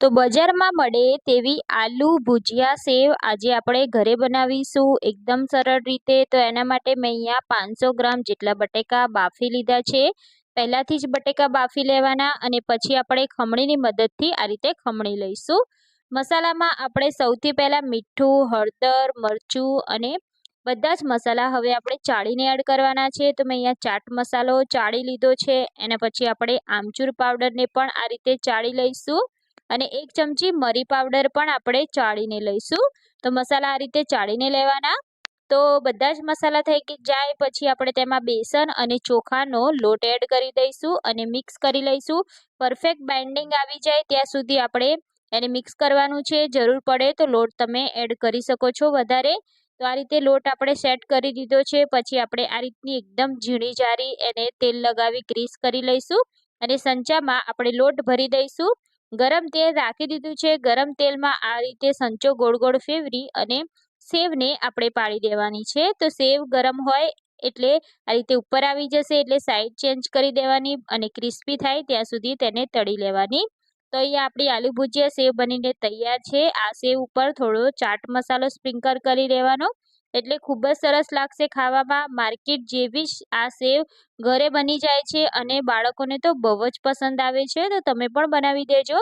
તો બજારમાં મળે તેવી આલુ ભુજિયા સેવ આજે આપણે ઘરે બનાવીશું એકદમ સરળ રીતે। તો એના માટે મેં અહીંયા 500 ગ્રામ જેટલા બટેકા બાફી લીધા છે। પહેલાથી જ બટેકા બાફી લેવાના અને પછી આપણે ખમણીની મદદથી આ રીતે ખમણી લઈશું। મસાલામાં આપણે સૌથી પહેલા મીઠું, હળદર, મરચું અને બધા જ મસાલા હવે આપણે ચાળીને એડ કરવાના છે। તો મેં અહીંયા ચાટ મસાલો ચાળી લીધો છે। એના પછી આપણે આમચૂર પાવડરને પણ આ રીતે ચાળી લઈશું અને 1 ચમચી મરી પાવડર પણ આપણે ચાળીને લઈશું। તો મસાલા આ રીતે ચાળીને લેવાના। તો બધા જ મસાલા થઈ જાય પછી આપણે તેમાં બેસન અને ચોખાનો લોટ એડ કરી દઈશું અને મિક્સ કરી લઈશું। પરફેક્ટ બાઇન્ડિંગ આવી જાય ત્યાં સુધી આપણે એને મિક્સ કરવાનું છે। જરૂર પડે તો લોટ તમે એડ કરી શકો છો વધારે। તો આ રીતે લોટ આપણે સેટ કરી દીધો છે। પછી આપણે આ રીતની એકદમ ઝીણી જારી એને તેલ લગાવી ગ્રીસ કરી લઈશું અને સંચામાં આપણે લોટ ભરી દઈશું। ગરમ તેલ રાખી દીધું છે। ગરમ તેલમાં આ રીતે સંચો ગોળ ગોળ ફેરવી અને સેવને આપણે પાડી દેવાની છે। તો સેવ ગરમ હોય એટલે આ રીતે ઉપર આવી જશે એટલે સાઈડ ચેન્જ કરી દેવાની અને ક્રિસ્પી થાય ત્યાં સુધી તેને તળી લેવાની। તો અહીંયા આપણી આલુ ભુજિયા સેવ બનીને તૈયાર છે। આ સેવ ઉપર થોડો ચાટ મસાલો સ્પ્રિંકલ કરી દેવાનો એટલે ખૂબ જ સરસ લાગશે ખાવામાં। માર્કેટ જેવી જ આ સેવ ઘરે બની જાય છે અને બાળકોને તો બહુ જ પસંદ આવે છે। તો તમે પણ બનાવી દેજો।